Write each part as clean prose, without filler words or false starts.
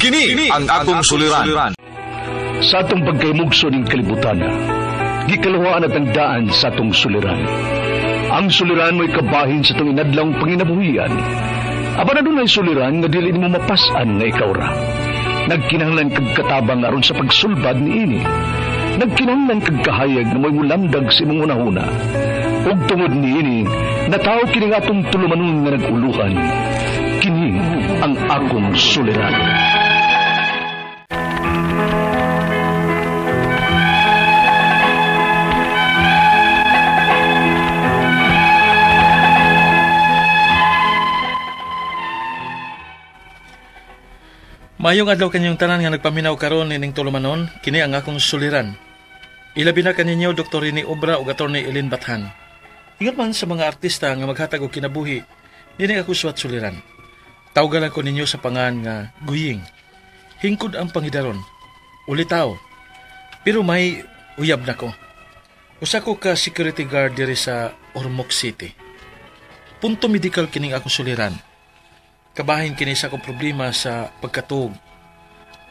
Kini ang akong suliran. Sa atong pagkaymugso ng kalibutan, gikalawaan at ang daan sa atong suliran. Ang suliran mo'y kabahin sa itong inadlang panginabuhian. Aba na doon ay suliran nga dili mo mapasan nga ikaw ra. Nagkinahanglan kag katabang aron sa pagsulbad ni ini. Nagkinahanglan kag kahayag na mo'y mulamdag sa imong unahuna. Ug tungod ni ini, nataw kini nga atong tulumanon nga naguluhan. Kini ang akong suliran. Mayong adlaw kanyang tanan nga nagpaminaw karon ining tulumanon, kini ang akong suliran. Ilabi na kaninyo Dr. Rini Obra ug Attorney Elin Bathan. Ingat man sa mga artista nga maghatag og kinabuhi, dili ako suwat suliran. Tawgalan ko ninyo sa pangan nga Guying. Hingkod ang pangidaron. Ulitaw. Pero may uyab na ko. Usa ko ka security guard diri sa Ormoc City. Punto medical kining akong suliran. Kabahin kini sa akong problema sa pagkatuog.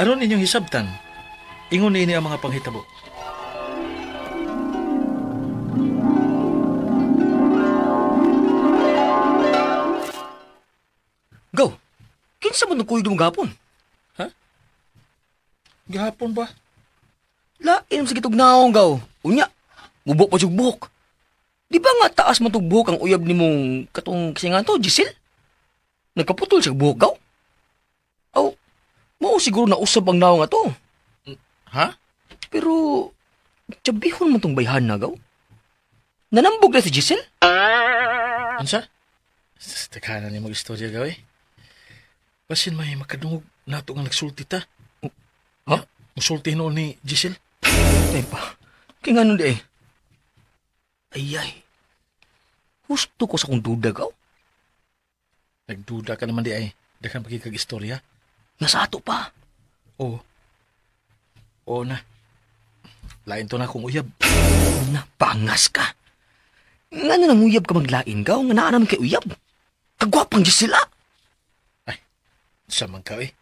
Aron inyong hisabtan, ingon ini ang mga panghitabo. Gaw, kinsa mo nagkuyog mo gapon? Ha? Gahapon ba? Lain sa gitog naong gaw. Unya, mubok pa siyog buhok. Di ba nga taas mo tog buhok ang uyab ni mong katong kasingan to, Giselle? Nagkaputol siya buhok gaw? Aw, mao siguro na usab ang naong ato. Ha? Pero, tiyabihon mo tong bayhan na gaw? Nanambog na si Giselle? Ansa? Tekanan niya mag-istorya gaw eh. Basin may makadungog nato nga nagsulti ta. Ha? Musulti noon ni Giselle? Ay pa, kaya nga nun di eh. Ayay, gusto ko sa kong duda gaw. Nagduda ka naman di ay. Daghang pagkikag-istorya. Nasa ato pa. Oo. Oo na. Lain to na akong uyab. Napangas ka. Nga na nang uyab ka maglain gaw, nga naa naman kay uyab. Kagwapang Gisela. Ay, samang ka eh.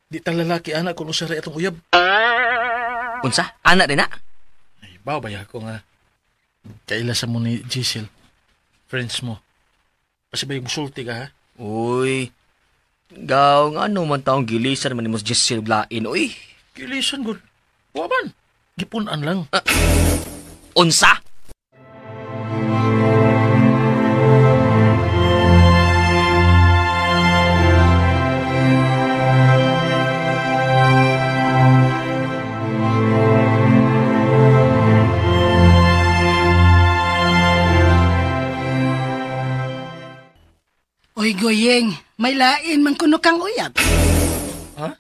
Di tang lalaki anak kung usaray atong uyab. Unsa? Anak din na? Ay, babaya ko nga. Kailasan mo ni Giselle. Friends mo. Kasi ba yung musulti ka ha? Uy, gaw nga ano man taong gilisan man ni Mos Giselle lain, uy. Gilisan gud. Waman. Gipunan lang. Unsa? Uy, Goyeng, may lain man kuno kang uyab. Ha?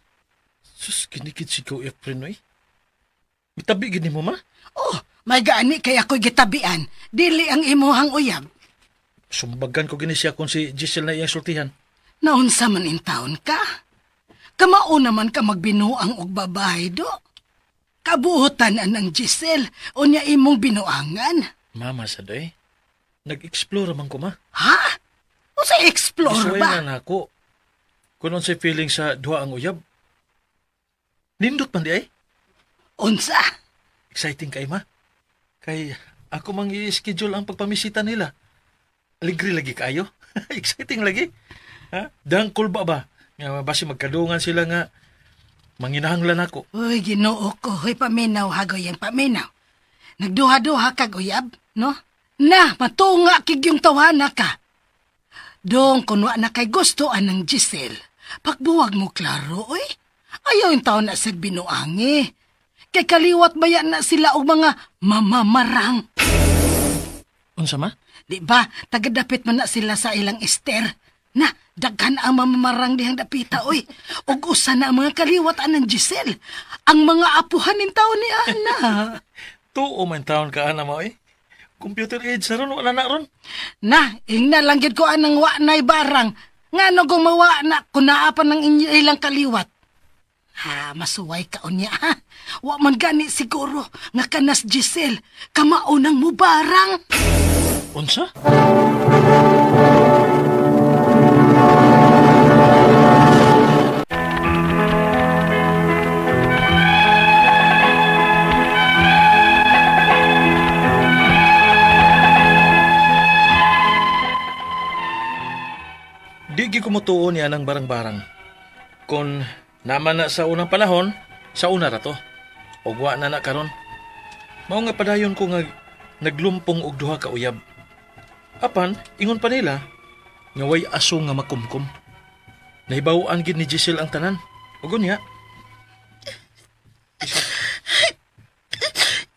Sus, kinikid si Go Efren, oy. Mitabi gini mo, ma? Oh, may gaani kay ako'y gitabian. Dili ang imuhang uyab. Sumbagan ko gini siya kung si Giselle na iyang sultihan. Naunsa man in taon ka? Kamao naman ka magbinuang og babae do. Kabuhutan ang Giselle, unya imong binuangan. Mama, sa doy. Nag-explore man ko, ma. Ha? O sa explore ba? Isuwayan na ako. Kunon sa feeling sa duha ang uyab. Nindot man di ay. Unsa? Exciting kay ma. Kay ako mang i-schedule ang pagpamisita nila. Aligri lagi kayo. Exciting lagi. Ha? Dangkol ba? Nga basi magkadungan sila nga manginahanglan ako. Uy, Ginoo ko. Hoy, paminaw ha, Goyeng, paminaw. Nagduha-duha kag uyab, no? Na, matunga kig yung tawana ka. Dong kuno na kay gusto anang Giselle. Pagbuwag mo klaro, oy. Ayaw yung taon na sa binuangi. Kay kaliwat bayan na sila og mga mamamarang. Unsa ma? Di ba, tagadapit man na sila sa ilang ester. Na, daghan ang mamamarang dihang dapita, oy. Og usa na ang mga kaliwat anang Giselle. Ang mga apuhan nin taon ni Ana. Tuo man taon ka, Ana mo, eh. Computer age sa ron, wala na ron. Na, ingna lang gid ko anang wa na'y barang. Nga no gumawa na, kunaapan ng ilang kaliwat. Ha, masuway ka unya, ha? Wa man gani siguro, nga kanas Giselle, kamaunang mo barang. Unsa? tuo niya ng barang-barang. Kung naman na sa unang panahon, sa una ra to. Ugwa na na karon. Mao nga padayon ko nga naglumpong og duha ka uyab. Apan, ingon pa nila, nga way aso nga makumkum. Nahibaw-an gid ni Giselle ang tanan. Ugon niya.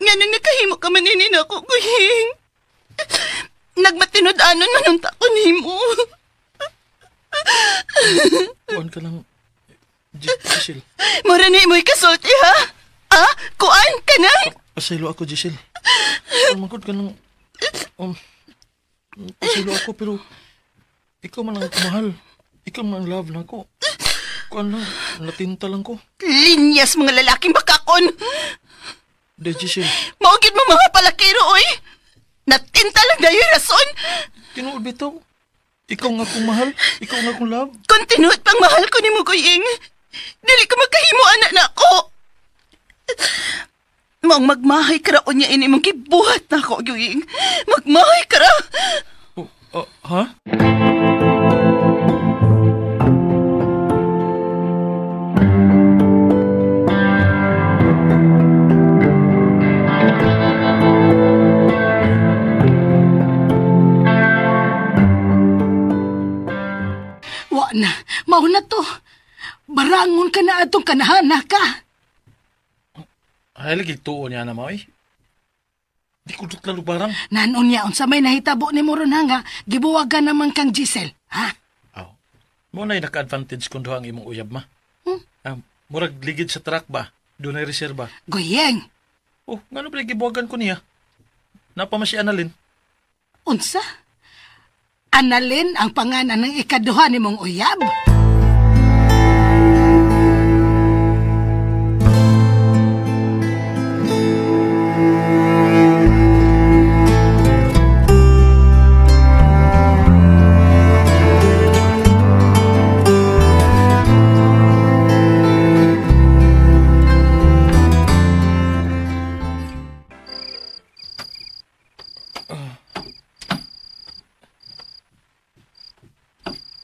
Nga nang nakahimo ka maninin ako, Guying. Nagmatinod-anon man ang takon himo. Kuan ka lang, Giselle. Mura na imo'y kasulti, ha? Ah? Kuan ka na? Pasaylo ako, Giselle. Magod ka lang. Pasaylo ako, pero ikaw man ang kumahal. Ikaw man ang love na ako. Kuan lang, natinta lang ko. Linyas mga lalaking bakakon. De, Giselle. Maugid mo mga palakiro, oy. Natinta lang dayo yung rason. Tinuod bitaw. Ikaw nga kong mahal. Ikaw nga kong love. Kung tinuod pang mahal ko ni mo, Guying, dili ko magkahimo anak na ako. Maong magmahay ka ra niya ini mong gibuhat na ako, Guying. Magmahay ka ra. Ha? Wa na, mao na to. Barangon ka na atong kanahana ka. Ay, lagi tuo niya na mo, eh. Di ko duk lalo barang. Nanon niya, unsa may nahitabo ni mo ron nga, gibuwagan naman kang Giselle, ha? Aw. Mo na'y naka-advantage kung duha ang imong uyab, ma. Murag ligid sa truck ba? Doon ay reserba. Guyeng, Oh, nga na pala gibuwagan ko niya. Napama si Annalyn. unsa? Annalyn ang panganan ng ikaduha ni mong uyab?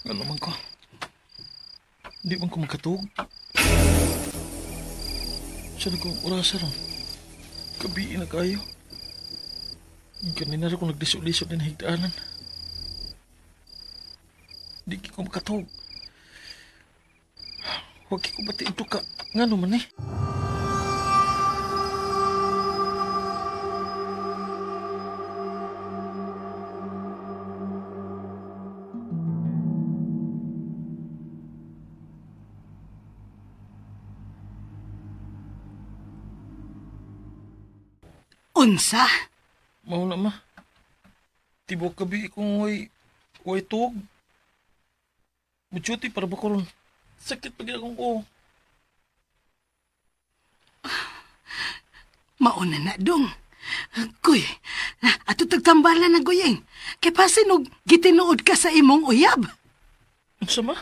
Ano man ko? Di man ko magkatug. Saan ko orasa ron? Gabi na kayo. Kanina rin ko nagdisot-lisot na higdaanan. Di ko makatug. Huwag ko batiin ito ka. Nga naman eh. Unsa? Mao na ma. Tibok gabi kung way tug. Muchuti para ba ko ron? Sakit pa gina kong ko. Mauna na dong. Kuy, ato tagtambalan na Guyeng. Kay pasinog gitinuod ka sa imong uyab. Unsa ma?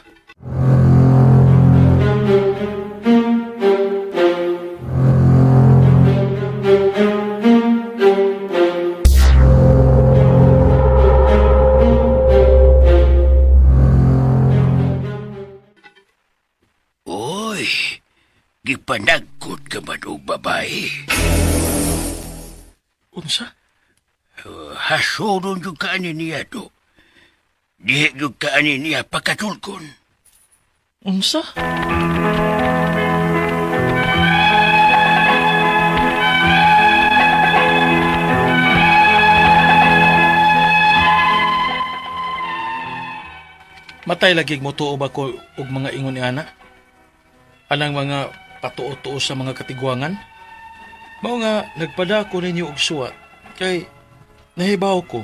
Gipanagkot ka man og babae. Unsa? Hasoron yung kaanin niya do. Dihe yung kaanin niya pagkatulkon. Unsa? Matay lagig mo tuo ba ko og mga ingon ni ana? Anang mga patuo-tuo sa mga katigwangan? Mao nga nagpadako ninyo og suwat kay nahibaw ko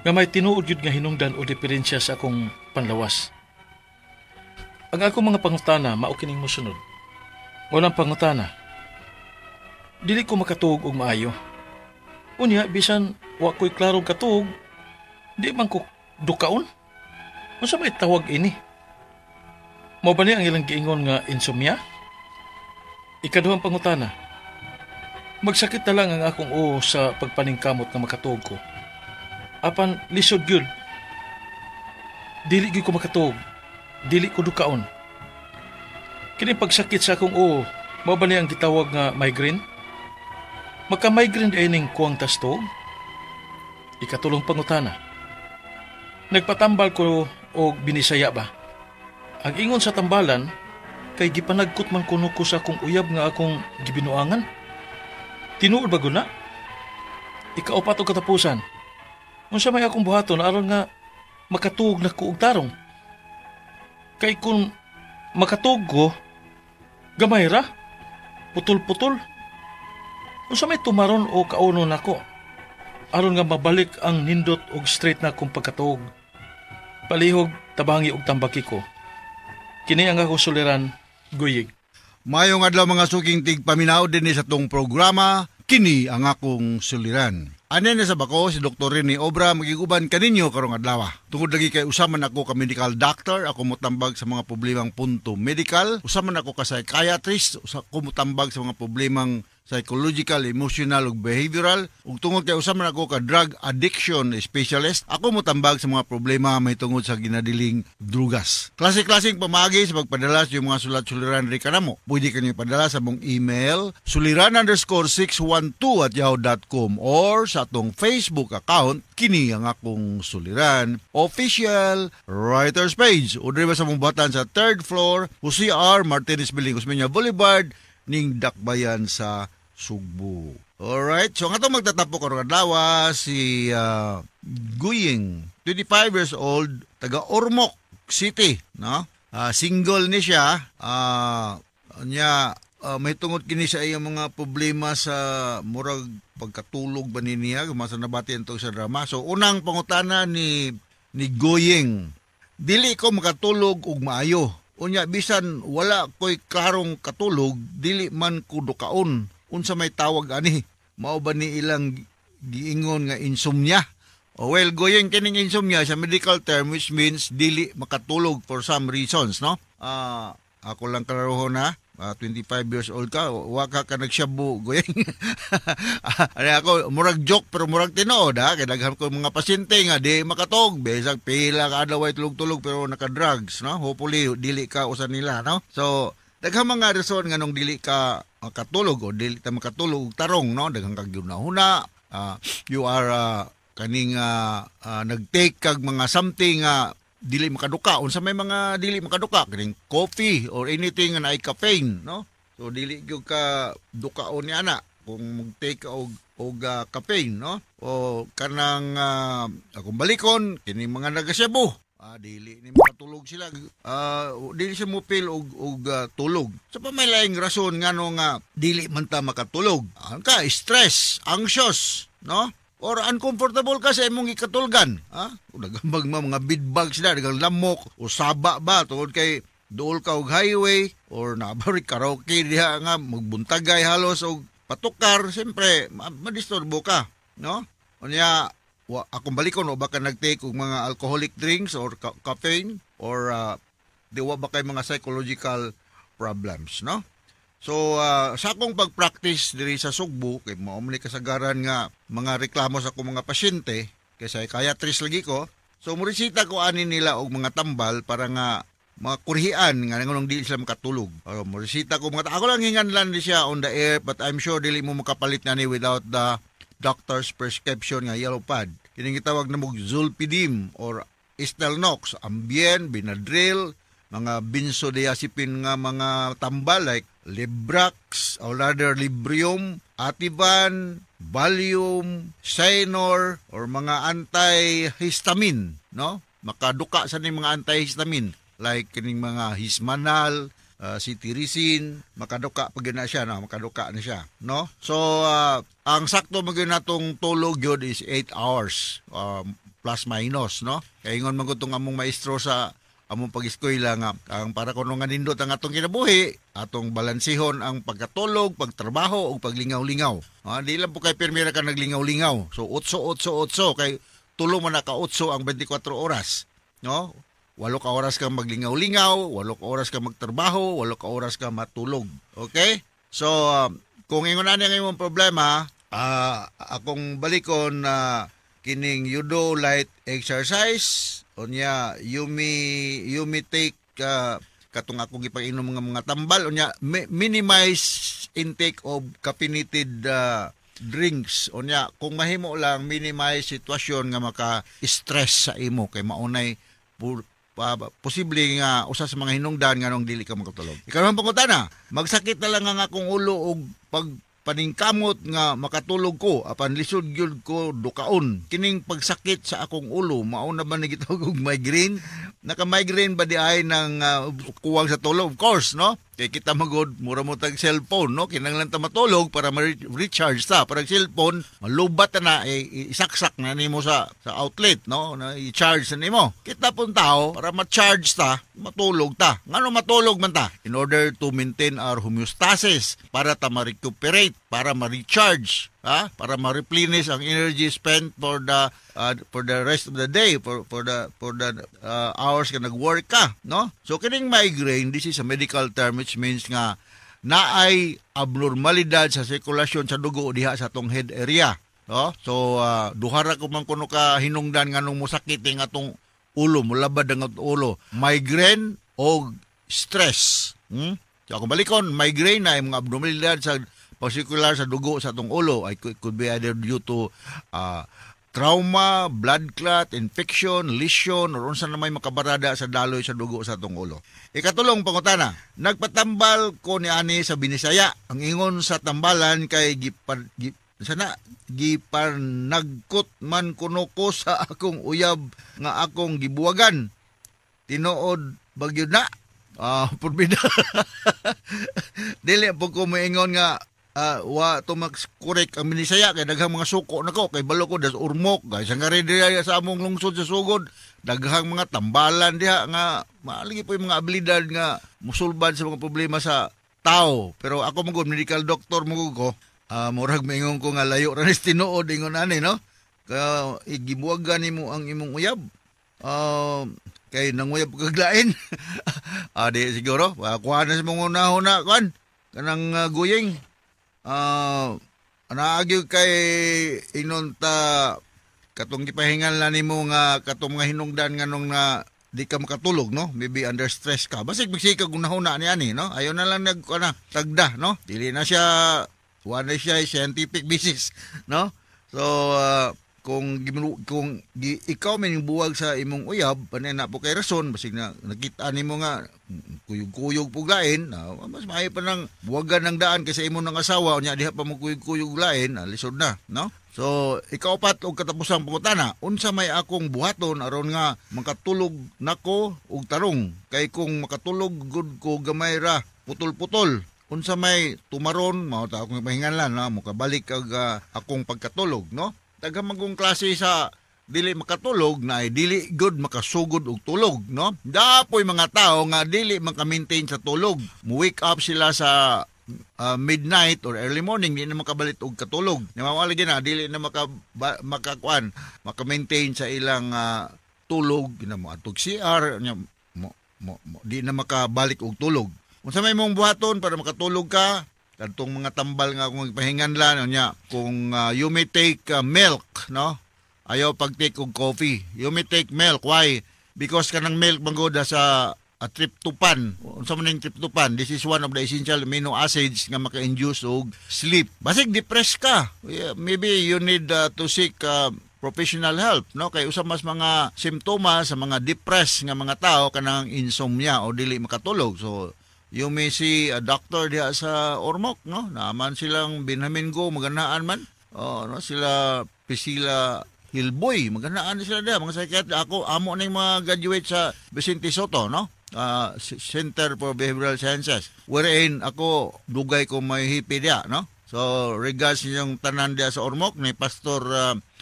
nga may tinuod yun nga hinungdan o diferensya sa akong panlawas. Ang akong mga pangutana mao kining mosunod. Unang pangutana, dili ko makatuog og maayo. Unya bisan wa ko'y klarong katuog, di man ko dukaon. Unsa may tawag ini? Mao ba ni ang ilang giingon nga insomnia? Ikaduhang pangutana, magsakit na lang ang akong uo sa pagpaningkamot na makatuog ko. Apan lisod gyud. Dili gyud ko makatuog. dili ko dukaon. Kini pagsakit sa akong mao ba ang gitawag nga migraine? Magka-migraine ay ning kuwang tastog? Ikatulong pangutana. Nagpatambal ko o binisaya ba? Ang ingon sa tambalan, kay gipanagkot man kuno ko sa akong uyab nga akong gibinuangan. Tinuod ba guna? Ikaupat o katapusan. Unsa may akong buhaton aron nga makatuog na ko og tarong. Kay kung makatuog ko, gamay ra, putol-putol. Unsa may tumaron o kauno nako, aron nga mabalik ang nindot og straight na akong pagkatuog. Palihog, tabangi og tambaki ko. Kini ang ako suliran, Guyig. Mayong adlaw mga suking tigpaminaw din sa tong programa, kini ang akong suliran. Anen na sa bako si Dr. Rene Obra magiguban kaninyo karong adlaw. Tungod lagi kay usaman ako ka medical doctor, ako motambag sa mga problemang punto medical, usaman ako ka psychiatrist, ako motambag sa mga problemang psychological, emotional ug behavioral, ug tungod kay usaman ako ka drug addiction specialist, ako motambag sa mga problema may tungod sa ginadiling drugas. Klase-klaseng pamagi sa pagpadala sa mga sulat-suliran ri kanamo. Pwede kanyo padala sa mong email suliran_612@yahoo.com or sa atong Facebook account kini ang akong suliran official writers page. O diri ba sa mong batan sa 3rd floor Jose R. Martinez Building, Osmeña Boulevard, ning Dakbayan sa Sugbo. Alright, so nga itong magtatapo karong adlaw si Guying, 25 years old, taga Ormoc City, no? Single ni siya, may tungod kini sa iyang mga problema sa murag pagkatulog ba niya, kumasa nabati ito sa drama. So unang pangutana ni Guying, dili ko makatulog og maayo. Unya bisan wala ko'y klarong katulog, dili man ko dukaon. Unsa may tawag ani? Mao ba ni ilang giingon nga insomnia? Well, Guying, kining insomnia sa medical term which means dili makatulog for some reasons, no? Ako lang klaroho na, 25 years old ka, waka ka nagsyabu, Guying. Ako, murag joke pero murag tinood, ha? Kaya daghan ko mga pasyente nga, di makatog, besag pila ka adaway tulog-tulog pero naka-drugs, no? Hopefully, dili ka usan nila, no? So, daghang mga reason nga nung dili ka makatulog o dili ka makatulog tarong, no? Daghang kag yunahuna, you are kaning nag-take kag mga something dili makaduka. Unsa may mga dili makaduka, kaning coffee or anything na ay caffeine, no? So dili gyud ka dukaon ni ana kung mag-take og caffeine, no? O kanang akong balikon kini mga nagasyabu, dili ni makatulog sila, dili siya mupil og tulog. So pa may laing rason ngano nga dili man ta makatulog. Ka stress, anxious, no? Or uncomfortable ka sa imong ikatulgan, ha? Nagambag mga bedbugs na, nagang lamok, o saba ba, tungod kay dool ka og highway, or nabari karaoke diha nga, magbuntagay halos, o patukar, siyempre, madisturbo ka, no? Unya, akong balikon, o baka nag-take og mga alcoholic drinks, or caffeine, or diwa ba kay mga psychological problems, no? So, sa akong pag-practice diri sa Sugbo, kay maumli kasagaran nga mga reklamo sa akong mga pasyente, kay psychiatrist lagi ko, so murisita ko ani nila og mga tambal para nga mga kurihian nga nganong dili sila makatulog. Murisita ko ako lang hinganlan di siya on the air, but I'm sure dili mo makapalit na ni without the doctor's prescription nga yellow pad. Kining gitawag na mog Zolpidem or Stelnox, Ambien, Benadryl, mga benzodiazepine nga mga tambal like Librax, or rather Librium, Ativan, Valium, Cyanor, or mga antihistamine, no? Makaduka sa ning mga antihistamine like kining mga Hismanal, Cetirizine, makaduka pag na siya, no? Makaduka na siya, no? So ang sakto magin natong tulog yun is 8 hours plus minus, no? Kaya ingon man ko itong among maestro sa among pag-eskwela nga ang para kuno nga nindot ang atong kinabuhi, atong balansihon ang pagkatulog, pagtrabaho ug paglingaw-lingaw. Di lang po kay permira ka naglingaw-lingaw. So 8 kay tulo man ka 8 ang 24 oras, no? 8 ka oras kang maglingaw-lingaw, 8 ka oras kang magtrabaho, 8 ka oras kang matulog. Okay? So kung ingon ani ang imong problema, akong balikon kining you do light exercise. Onya, you may take katong akong ipainom mga tambal unya minimize intake of caffeinated drinks unya kung mahimo lang minimize sitwasyon nga maka-stress sa imo kay maunay posible nga usa sa mga hinungdan nga nung dili ka makatulog. Ikaw man pangutana, magsakit na lang ang akong ulo og paningkamot nga makatulog ko apan lisod gyud ko dukaon kining pagsakit sa akong ulo mao na ba nagitawag og migraine naka-migraine ba di ay ng kuwang sa tulog of course no kay kita magod mura mo tag cellphone no kinahanglan ta matulog para ma-recharge ta parang cellphone malubat na isaksak na nimo sa outlet no na i-charge na nimo kita pun tao para ma-charge ta matulog ta ngano matulog man ta in order to maintain our homeostasis para ta ma-recuperate para ma-recharge para ma-replenish ang energy spent for the rest of the day for the hours ka nag-work ka no so kining migraine this is a medical term which means nga naay abnormalidad sa sirkulasyon sa dugo diha sa atong head area no so duhara ko man kuno ka hinungdan nganong mosakit ang atong ulo mulabad ang atong ulo migraine o stress so kung balikon migraine na mga abnormalidad sa particular sa dugo sa atong ulo ay could be either due to trauma, blood clot, infection, lesion or unsa na may makabarada sa daloy sa dugo sa atong ulo. Ikatulong pangutana, nagpatambal ko ni ani sa Binisaya. Ang ingon sa tambalan kay gipanagkot man kuno ko sa akong uyab nga akong gibuwagan. Tinuod bagyo na. Purbida. Dili po ko moingon nga wa to mag-correct ang Binisaya kay daghang mga suko nako kay balo ko das urmok guys ang gari diha sa among lungsod sa sugod daghang mga tambalan diha nga maaligi po yung mga abilidad nga musulbad sa mga problema sa tao pero ako magud medical doctor magud ko murag maingon ko nga layo ra ni tinuod ingon ani no kaya igibuwagan nimo ang imong uyab kay nanguyab kaglain di siguro kuha na sa mga una kan kanang guyeng naagyo kay inunta katong gipahingan na nimo nga katong mga hinungdan nganong na di ka makatulog no maybe under stress ka basig magsikag unahuna ni ani no ayo na lang tagda no dili na siya wala siya scientific basis no so kung ikaw may buwag sa imong uyab panay na po kay rason basig na nakita nimo nga kuyog-kuyog pugain mas maayo pa nang buwagan ng daan kasi imo ng asawa unya diha pa mo kuyog-kuyog lain lisod na no so ikaw pat og katapusang pangutana unsa may akong buhaton aron nga makatulog nako og tarong kay kung makatulog gud ko gamay ra putol-putol unsa may tumaron mao ta akong pahinganlan na mukabalik kag akong pagkatulog no daghang magong klase sa dili makatulog na dili good makasugod og tulog no dapoy mga tao nga dili maka-maintain sa tulog mo wake up sila sa midnight or early morning di na makabalit og katulog namawala gina dili na maka-maintain sa ilang tulog gina mo atog CR di na makabalik og tulog unsa may mong buhaton para makatulog ka kadtong mga tambal nga kung ipahinganlan nya kung you may take milk no ayaw pag-take og coffee you may take milk why because kanang milk manggod sa tryptophan unsa man ning tryptophan this is one of the essential amino acids nga maka-induce og sleep basig depressed ka maybe you need to seek professional help no kay usa mas mga simptomas sa mga depressed nga mga tao kanang insomnia o dili makatulog so you may see a doctor diha sa Ormoc no naman silang Benjamin Go maganaan man no sila Priscilla Hilboy maganaan sila diha mga psychiatrist ako amo ning mga graduate sa Vicente Soto no Center for Behavioral Sciences wherein ako dugay ko may hipi diha no so regards yung tanan diha sa Ormoc ni Pastor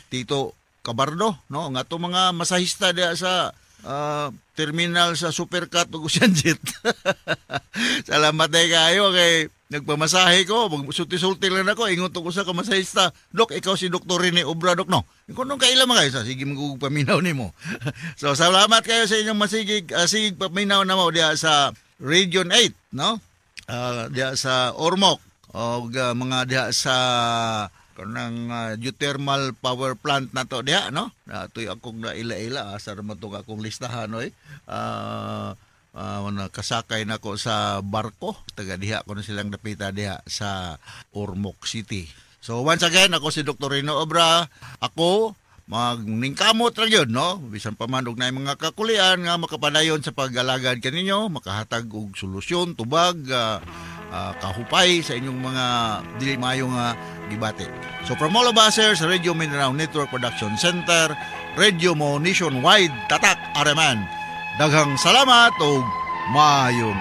Tito Cabardo no nga to mga masahista diha sa terminal sa Supercat ug Ocean Jet. Salamat ay kayo kay nagpamasahe ko, magsulti-sulti lang ako, ingon to ko sa kamasahista. Dok, ikaw si Dr. Rene Obra, Dok, no? Kung nung kailan mga kayo, sige magpaminaw ni mo. So, salamat kayo sa inyong masigig paminaw na mo diya sa Region 8, no? Diya sa Ormoc, o mga diya sa kanang geothermal power plant na to diha no atoy akong na ila-ila sa ramatong akong listahan oy nakasakay na ko sa barko. Taga diha ko na silang dapita diha sa Ormoc City. So once again, ako si Dr. Rino Obra. Ako magningkamot ra gyud, no? Bisan pa man og naay mga kakulian nga makapadayon sa pag-alagad kaninyo, makahatag og solusyon, tubag, kahupay sa inyong mga dili maayo nga gibate. So from all of us here sa Radio Mindanao Network Production Center, Radio Mo Nationwide, Tatak Araman. Daghang salamat o maayong